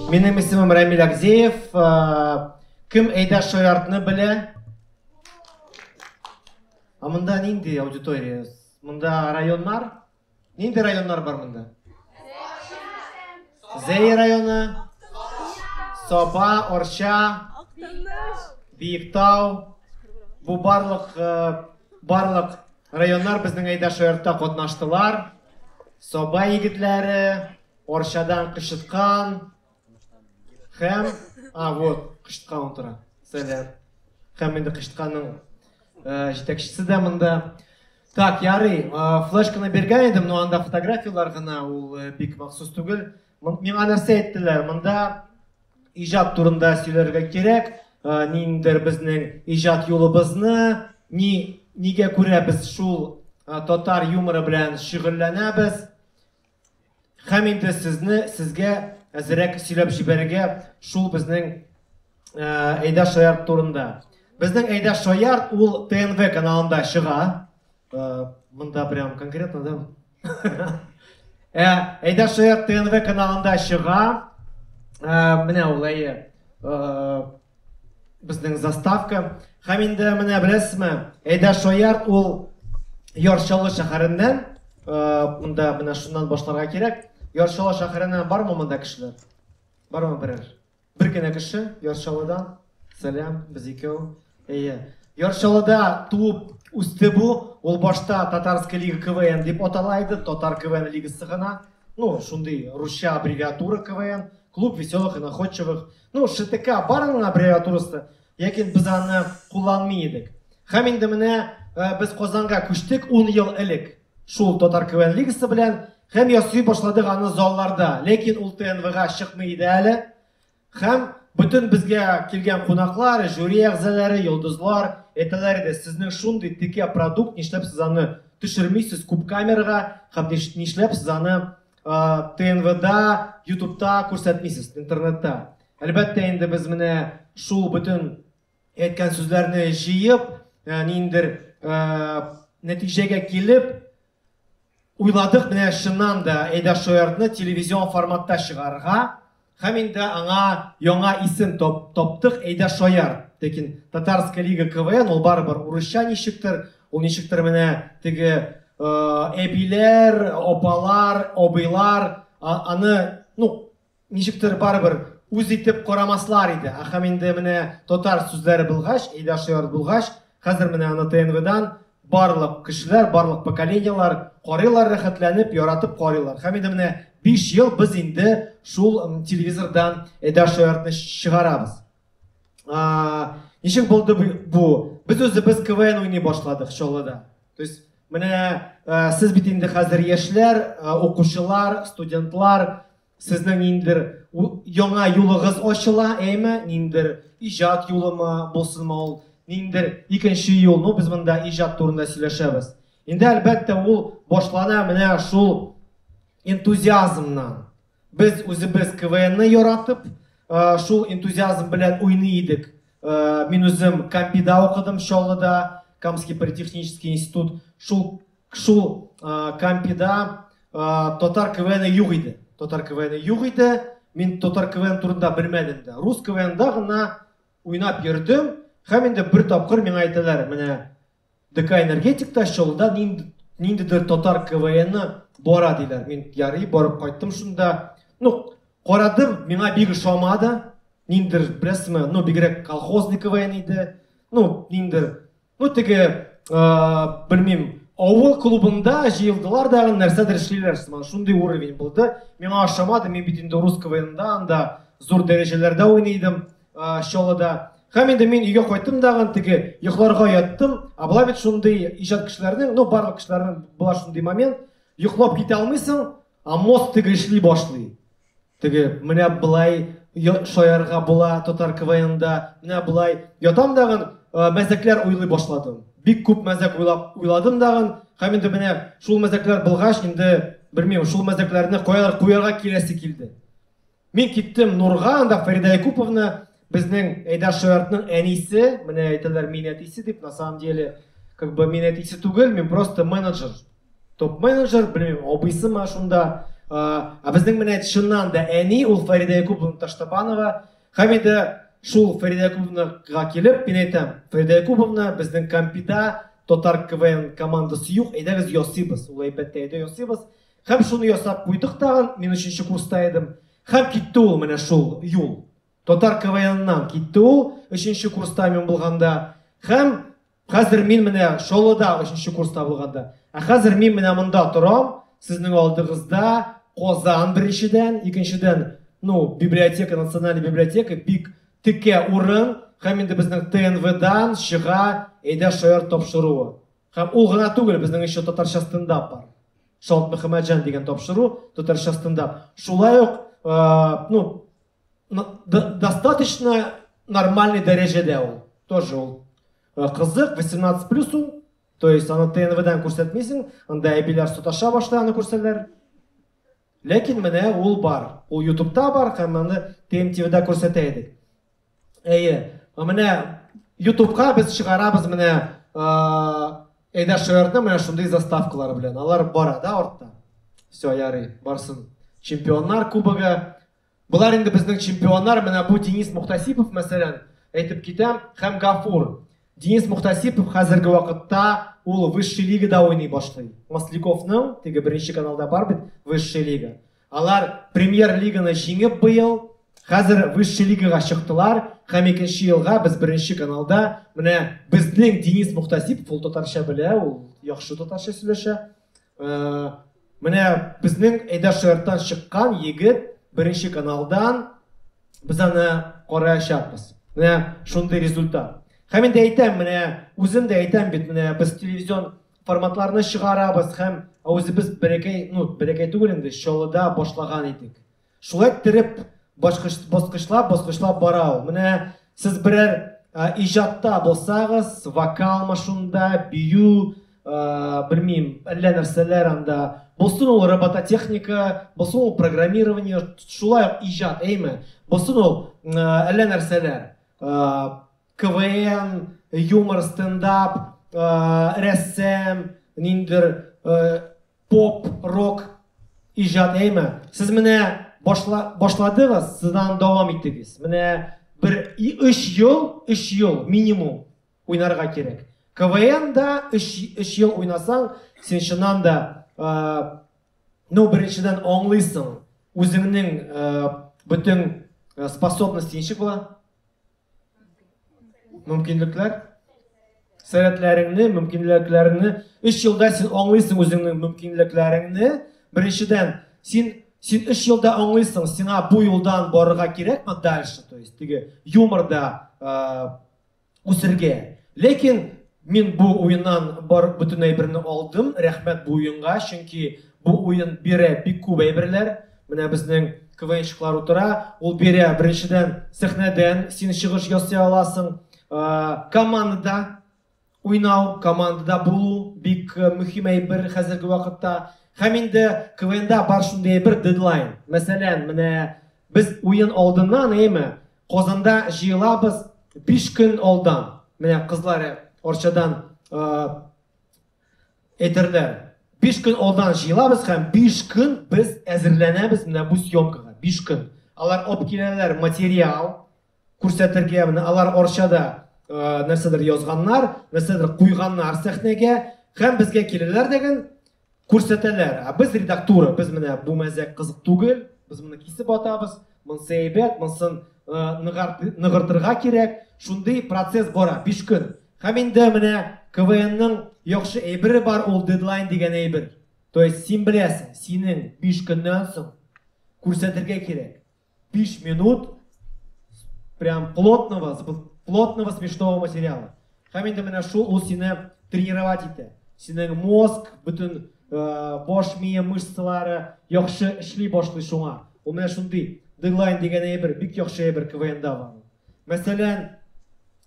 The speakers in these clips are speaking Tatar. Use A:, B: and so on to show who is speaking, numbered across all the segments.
A: Менің исемім Рамиль Акзеев. Кім Эйдаш Шояртны біле? Мында нинди аудитория? Мында районлар? Нинди районлар бар мында? Зей районы, Соба, Орша, Бейіктау. Бұл барлық районлар біздің Эйдаш Шояртта қатнаштылар. Соба егітлері, Оршадан Қышытқан, Хэм, вот, Қышытқан отыра. Сәлем. Хэм енді Қышытқанның жетекшісі де мында. Так, ярый, флешканы берген едім, но анда фотографиялар ғана, ол бик мақсус түгіл. Мен нәрсе еттілер, мында ижат турында сөйлерге керек. Ниндер біздің ижат юлыбызны, неге күрә біз шул татар юморы белән шөгыльләнәбез. Һәм инде сезгә әзрәк сөйләп җибәрергә шул безнең Эйдаш Шоярт турында. Безнең Эйдаш Шоярт ул ТНВ каналында чыга. Мында прям конкретно, да? Эйдаш Шоярт ТНВ каналында чыга. Менә ул безнең заставка. Һәм инде менә беләсезме, Эйдаш Шоярт ул Яршалы шәһәреннән, мында менә шуннан башларга кирәк. Яршалы шәһәреннән бармы монда кешеләр? Бармы берәр? Бер генә кеше Яршалыдан. Сәлам, без икәү. Яршалыда туып үсте бу. Ул башта Татарская лига КВН дип атала иде, Татар КВН лигасы гына. Ну, шундый русча аббревиатура КВН, клуб веселых и находчивых. Ну, ШТК барның аббревиатурасы, яки без аны кулланмый идек. Һәм инде менә без Казанга күчтек 10 ел элек. Шул Татар КВН лигасы белән һәм ясый башладык аны залларда, ләкин ул ТНВга чыкмый иде әле. Һәм бүтән безгә килгән кунаклар, жюри әгъзалары, йолдызлар әйтәләр иде, сезнең шундый текә продукт, нишләп сез аны төшермисез күп камерага, һәм нишләп сез аны ТНВда, YouTube'та күрсәтмисез, интернетта. Әлбәттә инде без менә шул бүтән әйткән сүзләрне җыеп, ниндер нәтиҗәгә килеп, уйладык менә шуннан да Эйдаш Шояртны телевизион форматта чыгарга. Һәм инде аңа яңа исем таптык, Эйдаш Шоярт. Ләкин Татарская лига КВН ул барыбер урысча ничектер, ул ничектер менә теге әбиләр, опалар, абыйлар, аны, ну, ничектер барыбер үз итеп карамаслар иде. Һәм инде менә татар сүзләре булгач, Эйдаш Шоярт булгач, хәзер менә аны ТНВдан барлык кешеләр, барлык поколениялар карыйлар, рәхәтләнеп, яратып карыйлар. Һәм инде менә 5 ел без инде шул телевизордан Эйдаш Шояртны чыгарабыз. Ничек булды бу? Без үзебез КВН уйный башладык Чаллыда. То есть менә сез бит инде хәзер яшьләр, укучылар, студентлар, сезнең индер яңа юлыгыз ачыла, әйме? Ниндер иҗат юлымы булсынмы ул? Ниндер икенче юл, ну без монда иҗат турында сөйләшәбез. Инде әлбәттә ул башлана менә шул энтузиазмнан. Без үзебез КВНны яратып, шул энтузиазм белән уйный идек. Мин үзем Кампида укыдым Чаллыда, Камский политехнический институт. Шул Кампида татар КВН юк иде. Татар КВН юк иде. Мин татар КВН турында белмәдем дә. Рус КВНда гына уйнап йөрдем. Һәм инде бер тапкыр миңа әйтәләр, менә ДК Энергетикта Чаллыда ниндидер татар КВНны бара диләр. Мин ярый барып кайттым шунда. Ну, карадым, миңа бик ошамады. Ниндер, беләсезме, ну бигрәк колхозный КВН иде. Ну, ниндер, ну теге, белмим, авыл клубында җыелдылар да нәрсәдер эшлиләр. Шундый уровень булды. Миңа ошамады, мин бит инде рус КВНда анда зур дәрәҗәләрдә уйныйдым Чаллыда. Һәм инде мин өйгә кайттым дагы, теге йокларга яттым. Була бит шундый иҗат кешеләрнең, ну барлык кешеләрнең була шундый момент, йоклап китә алмыйсың, мозг теге эшли башлый. Теге менә булай шаярга була татар КВНда, менә булай ятам дагы мәзәкләр уйлый башладым. Бик күп мәзәк уйладым дагы. Һәм инде менә шул мәзәкләр булгач, инде белмим, шул мәзәкләрне куярга киләсе килде. Мин киттем Нурга, анда Фарида Якуповна, безнең Эйдаш Шояртның әнисе, менә әйтәләр мин әтисе дип, на самом деле, мин әтисе түгел, мин просто менеджер. Топ-менеджер, белмим, абыйсымы шунда. Безнең менә шуннан да әни ул Фарида Якубовна Таштапанова. Һәм инде шул Фарида Якубовнага килеп, мин әйтәм, Фарида Якубовна безнең кампида Тотар КВН командасы юк, әйдәгез ясыйбыз. Ул әйбәттә әйдә ясыйбыз. Һәм шуны ясап куйдык тагын, мин 3нче курста идем. Һәм китте ул менә шул юл. Тотар КВНнан китте ул 3нче курста мин булганда. Һәм хәзер мин менә Шолыда 3нче курста булганда. Хәзер мин менә монда торам, сезнең алдыгызда Казан беренчедән, икенчедән, библиотека, национальная библиотека, бик текә урын, һәм инде безнең ТНВдан чыга әйдә шаир тапшыруы. Һәм ул гына түгел, безнең еще татарча стендап бар. Шалт Мөхәммәтҗан дигән тапшыру, татарча стендап. Шулай ук, достаточно нормальный дәрәҗәдә ул. Тоже ул кызык, 18+ ул. То есть аны ТНВдан күрсәтмисең, анда әбиләр саташа башлый, аны күрсәләр. Ләкин менә ул бар. Ул YouTube'та бар, һәм аны TMTVда күрсәтә идек. Менә YouTube'ка без чыгарабыз менә әйдә шаирны менә шундый заставкалар белән. Алар бара да артта. Все, ярый, барсын. Чемпионнар кубогы. Булар инде безнең чемпионнар, менә бу Денис Мухтасипов, мәсәлән, әйтеп китәм, һәм Гафур. Денис Мухтасипов хәзерге вакытта ул высший лигада уйный башлый. Масляковның, теге беренче каналда бар бит, высший лига. Алар премьер-лиганы җиңеп быел, хәзер высший лигага чыктылар, һәм 2нче елга без беренче каналда менә безнең Денис Мухтасипов, ул татарча белә, ул яхшы татарча сөйләшә. Менә безнең әйдә шаирдан чыккан егет беренче каналдан без аны караячакбыз. Менә шундый результат. Һәм инде әйтәм, менә үзем дә әйтәм бит, менә без телевизион форматларны чыгарабыз, һәм үзебез берәкәй түгел инде Шолыда башлаган идек. Шулай тереп баскычлап бара ул. Менә сез берәр иҗатта булсагыз, вокал машунда, бию, белмим, әллә нәрсәләр анда, булсын ул робототехника, булсын ул программирование, шулай ук иҗат, әйме? Булсын ул әллә нәрсәләр. КВН, юмор, стендап, рәссам, ниндер поп, рок иҗат, әйме? Сез менә башладыгыз, сыздан дәвам иттегез. Менә 3 ел минимум уйнарга кирәк. КВНда 3 ел уйнасаң, син чыннан да беренчедән аңлыйсың үзеңнең бөтен способность ничек була? Мөмкинлекләр? Сәләтләреңне, мөмкинлекләреңне 3 елда син аңлыйсың үзеңнең мөмкинлекләреңне. Беренчедән син 3 елда аңлыйсың, сиңа бу юлдан барырга кирәкме дальше, то есть теге юморда үсергә. Ләкин мин бу уеннан бар бөтен әйберне алдым, рәхмәт бу уенга, чөнки бу уен бирә бик күп әйберләр. Менә безнең КВНщиклар утыра, ул бирә беренчедән сәхнәдән син чыгыш ясый аласың, командада уйнау, командада булу бик мөһим әйбер хәзерге вакытта. Һәм инде КВНда бар шундый бер дедлайн. Мәсәлән, менә без уен алдыннан, әйме, Казанда җыелабыз 5 көн алдан. Менә кызлар Орчадан әйтерләр. 5 көн алдан җыелабыз һәм 5 көн без әзерләнәбез менә бу съемкага. 5 көн. Алар алып киләләр материал күрсәтергә, менә алар Орчада нәрсәдер язганнар, нәрсәдер куйганнар сәхнәгә, һәм безгә киләләр дигән күрсәтәләр. Без редактура, без менә бу мәзәк кызык түгел, без моны кисеп атабыз, монсы әйбәт, монсын ныгыртырга кирәк. Шундый процесс бара 5 көн. Һәм инде менә КВНның яхшы әйбере бар, ул дедлайн дигән әйбер. То есть син беләсең, синең 5 көннән соң күрсәтергә кирәк. 5 минут прям плотного смешного материала. Һәм инде менә шул ул сине тренировать итә. Синең мозг, бөтен баш мие мышцалары яхшы эшли башлый шуңа. Ул менә шундый дедлайн дигән әйбер, бик яхшы әйбер КВНда бар. Мәсәлән,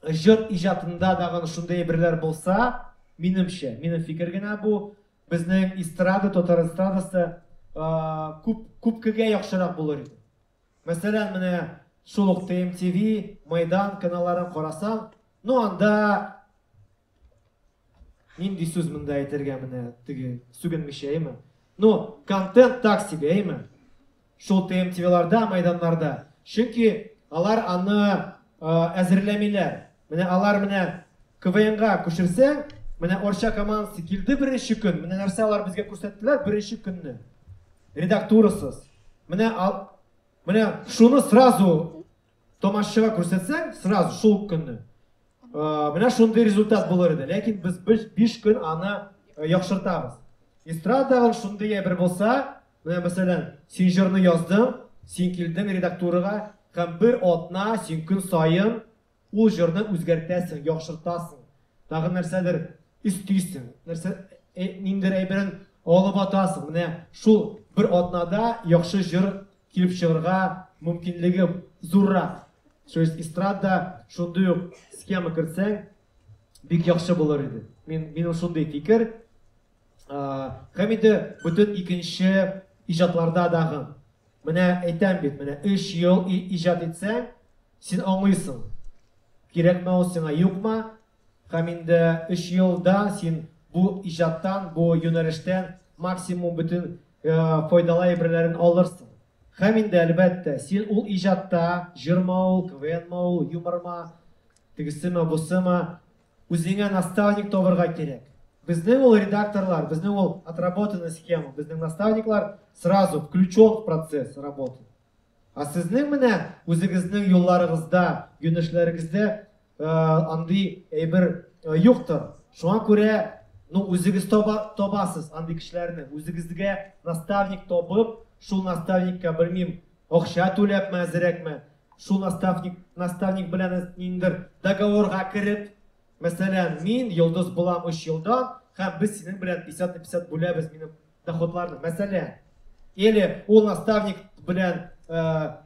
A: җыр иҗатында дагы шундый әйберләр булса, минемчә, минем фикер генә бу, безнең эстрада, татар эстрадасы күпкегә яхшырак булыр иде. Мәсәлән, менә шул ук TMTV, Майдан каналларын карасаң, анда нинди сүз монда әйтергә менә теге сүгенмичә, әйме? Ну, контент так себе, әйме? Шул ТМТВларда, майданларда. Чөнки алар аны әзерләмиләр. Менә алар менә КВНга күчерсәң, менә Орча командасы килде беренче көн. Менә нәрсә алар безгә күрсәттеләр беренче көнне. Редактурасыз. Менә шуны сразу томашчыга күрсәтсәң, сразу шул көнне. Менә шундый результат булыр иде. Ләкин без 5 көн аны яхшыртабыз. Эстрадагы шундый әйбер булса, менә мәсәлән, син җырны яздың, син килдең редактурага, һәм бер атна син көн сайын ул җырны үзгәртәсең, яхшыртасың. Тагын нәрсәдер истисең, нәрсә ниндер әйберен алып атасың. Менә шул бер атнада яхшы җыр килеп чыгарга мөмкинлеге зуррак. То есть эстрада шундый ук схема кертсәң, бик яхшы булыр иде. Минем шундый фикер. Һәм инде бүтән икенче иҗатларда дагы. Менә әйтәм бит, менә 3 ел иҗат итсәң, син аңлыйсың. Кирәкме ул сиңа, юкмы? Һәм инде 3 елда син бу иҗаттан, бу юнәлештән максимум бүтән файдалы әйберләрен алырсың. Һәм инде әлбәттә, син ул иҗатта җырмау, КВНмау, юморма, тегесеме, бусымы үзеңә наставник табырга кирәк. Безнең ул редакторлар, безнең ул отработанная схема, безнең наставниклар сразу включен в процесс работы. А сезнең менә үзегезнең юлларыгызда, юнәлешләрегездә андый әйбер юктыр. Шуңа күрә, үзегез табасыз андый кешеләрне, үзегезгә наставник табып, шул наставникка белмим, акча түләпме, әзрәкме, шул наставник белән ниндер договорга кирип, мәсәлән, мин йолдыз булам 3 елдан, һәм без синең белән 50-50 бүләбез минем доходларны. Мәсәлән, или ул наставник белән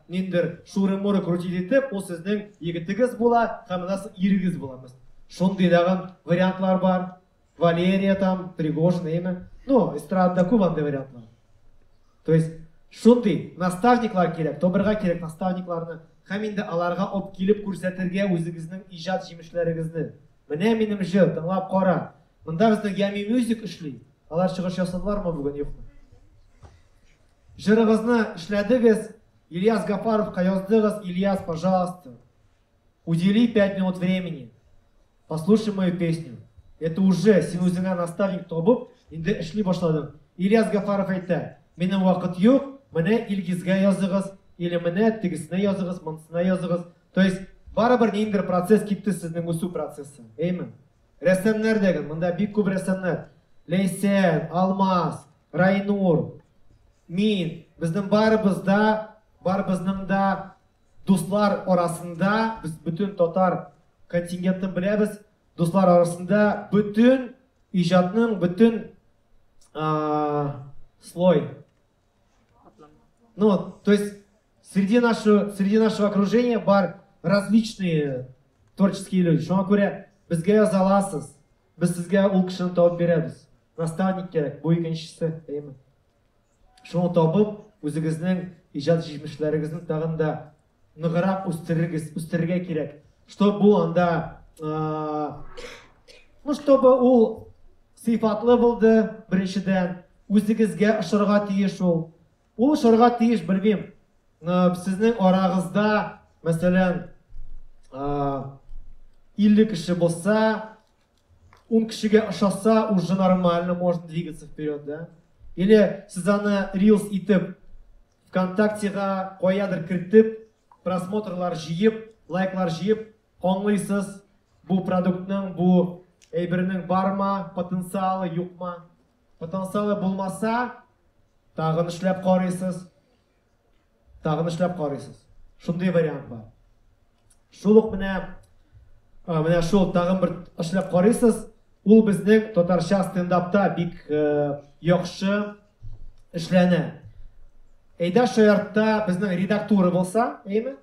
A: ниндер шуры-муры крутит итеп, ул сезнең егетегез була, һәм нас ирегез була. Шундый дагы вариантлар бар. Валерия там, Пригожин, әйме. Эстрадада күп андай вариантлар. То есть шундый наставниклар кирәк, табырга кирәк наставникларны. Һәм инде аларга алып килеп күрсәтергә үзегезнең иҗат җимешләрегезне. Менә минем җыр, тыңлап кара. Монда безнең Ями Music эшли. Алар чыгыш ясадылармы бүген, юкмы? Җырыгызны эшләдегез, Ильяс Гафаровка яздыгыз. Ильяс, пожалуйста, удели 5 минут времени. Послушай мою песню. Это уже син үзеңә наставник табып, инде эшли башладың. Ильяс Гафаров әйтә, минем вакыт юк, менә Илгизгә языгыз, или менә тегесенә языгыз, монысына языгыз. То есть барыбер ниндер процесс китте сезнең үсү процессы. Әйме? Рәссамнар дигән, монда бик күп рәссамнар. Ләйсән, Алмаз, Райнур, мин, безнең барыбызның да дуслар арасында, без бүтән татар контингентын беләбез, дуслар арасында бүтән иҗатның бүтән слой. То есть среди нашего окружения бар различные творческие люди. Шуңа күрә безгә яза аласыз, без сезгә ул кешене табып бирәбез. Наставник кирәк, бу икенчесе, әйме. Шуны табып, үзегезнең иҗат җимешләрегезне тагын да ныгырак үстерергә кирәк. Чтобы бу анда, чтобы ул сыйфатлы булды, беренчедән, үзегезгә ошарга тиеш ул. Ул ошарга тиеш, белмим. Сезнең арагызда, мәсәлән, 50 кеше булса, 10 кешегә ошаса, уже нормально можно двигаться вперед, да? Или сез аны рилс итеп, ВКонтактега каядыр кертеп, просмотрлар җыеп, лайклар җыеп, аңлыйсыз, бу продуктның, бу әйбернең бармы, потенциалы юкмы? Потенциалы булмаса, тагын эшләп карыйсыз. Шундый вариант бар. Шул ук менә шул тагын бер эшләп карыйсыз. Ул безнең татарча стендапта бик яхшы эшләнә. Әйдә шаяртта безнең редактура булса, әйме?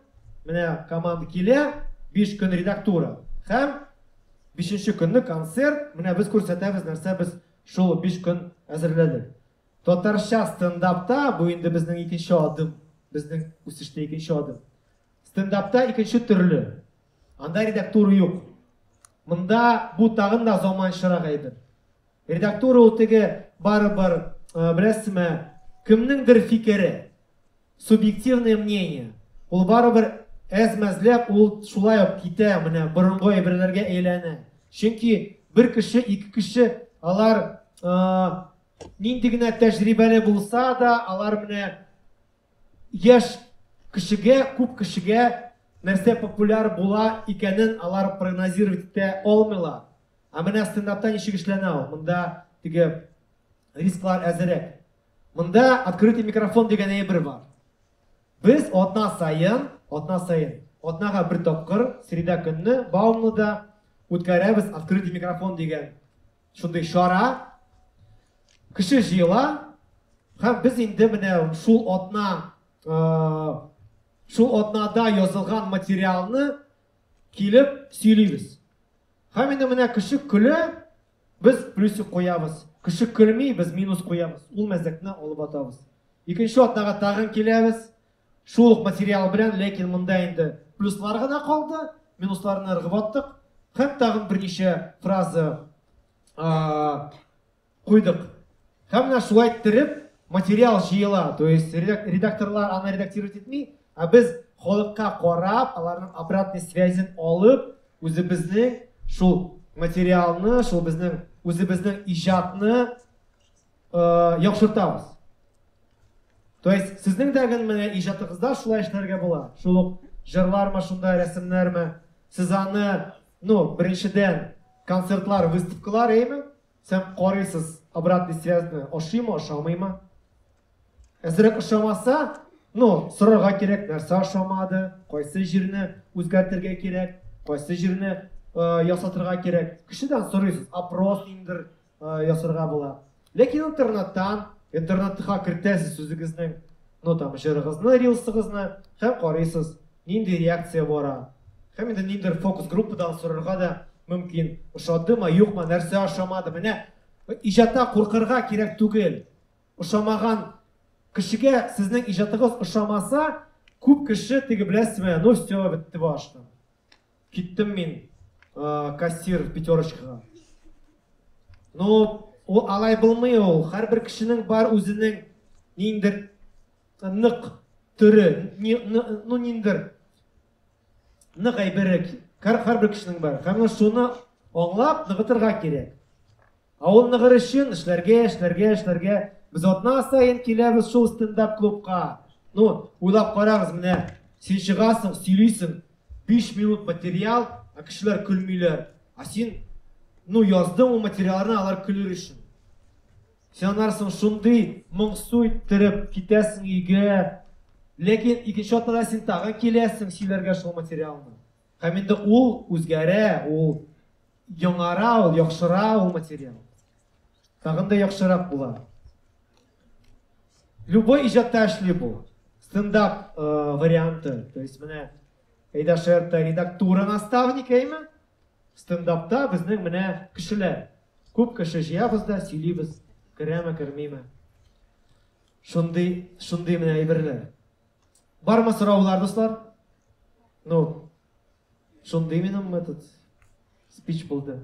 A: Менә команда килә, 5 көн редактура. Һәм 5нче көнне концерт, менә без күрсәтәбез нәрсә без шул 5 көн әзерләдек. Татарча стендапта бу инде безнең икенче адым, безнең үсештә икенче адым. Стендапта икенче төрле. Анда редактура юк. Монда бу тагын да заманчарак әйбер. Редактура ул теге барыбер білесізме, кімніңдір фикері, субъективное мнение. Ол барыбір әзмәзләп, ол шулай ап китә, менә борынгы әйберләргә әйләнә. Чөнки бір кеше, ике кеше, алар нинди генә тәҗрибәле булса да, алар менә яшь кешегә, күп кешегә нәрсә популяр була икәнен алар прогнозировать итә алмыйлар. А менә стендапта ничек эшләнә ул? Монда теге рисклар әзерәк. Монда открытый микрофон дигән әйбер бар. Без атна сайын, атнага бер тапкыр, среда көнне, баумлыда үткәрәбез открытый микрофон дигән шундый шара. Кеше җыела, һәм без инде менә шул атнада язылган материалны килеп сөйлибез. Һәм инде менә кеше көлә, без плюсик куябыз. Кеше көлми, без минус куябыз. Ул мәзәкне алып атабыз. Икенче атнага тагын киләбез. Шул материал белән, ләкин монда инде плюслар гына калды, минусларны ыргып аттык. Һәм тагын берничә фраза куйдык. Һәм менә шулай иттереп материал җыела. То есть редакторлар аны редактировать итми, а без халыкка карап, аларның обратный связен алып, үзебезнең шул материалны, шул безнең үзебезнең иҗатны яхшыртабыз. То есть сезнең дәгән менә иҗатыгызда шулай эшләргә була. Шул ук җырлармы, шунда рәсемнәрме? Сез аны, беренчедән концертлар, выставкалар, әйме? Сен карыйсыз обратный связьне, ашыймы, ашамыймы? Әзрәк ашамаса, сорарга кирәк, нәрсә ашамады, кайсы җирне үзгәртергә кирәк, кайсы җирне ясатырга кирәк. Кешедән сорыйсыз, опрос индер ясарга була. Ләкин интернетка кертәсез үзегезнең, җырыгызны, рилсыгызны, һәм карыйсыз, нинди реакция бара. Һәм инде ниндидер фокус группадан сорарга да мөмкин. Ошадымы, юкмы, нәрсә ашамады. Менә иҗатта куркырга кирәк түгел. Ошамаган кешегә сезнең иҗатыгыз ошамаса, күп кеше теге беләсезме, все, бетте баштан. Киттем мин кассир в пятерочкага. Ул алай булмый ул. Һәрбер кешенең бар үзенең ниндидер нык төрө, ниндидер нык әйбере һәрбер кешенең бар. Һәм шуны аңлап ныгытырга кирәк. Ул ныгыр өчен эшләргә. Без атна сайын киләбез шул стендап клубка. Уйлап карагыз, менә син чыгасың, сөйлисең, 5 минут материал, а кешеләр көлмиләр. А син, яздың ул материалны алар көлер өчен. Син анарсың шундый моңсу иттереп китәсең өйгә. Ләкин икенче атнада син тагын киләсең сөйләргә шул материалны. Һәм инде ул үзгәрә, ул яңара, ул яхшыра ул материал. Тагын да яхшырак була. Любой иҗатта эшли бу. Стендап варианты. То есть менә әйдәшәртә редактура наставник әйме? Стендапта безнең менә кешеләр. Күп кеше җыябыз да сөйлибез. Керәме, кермиме? Шундый менә әйберләр. Бармы сораулар, дуслар? Шундый минем спич булды.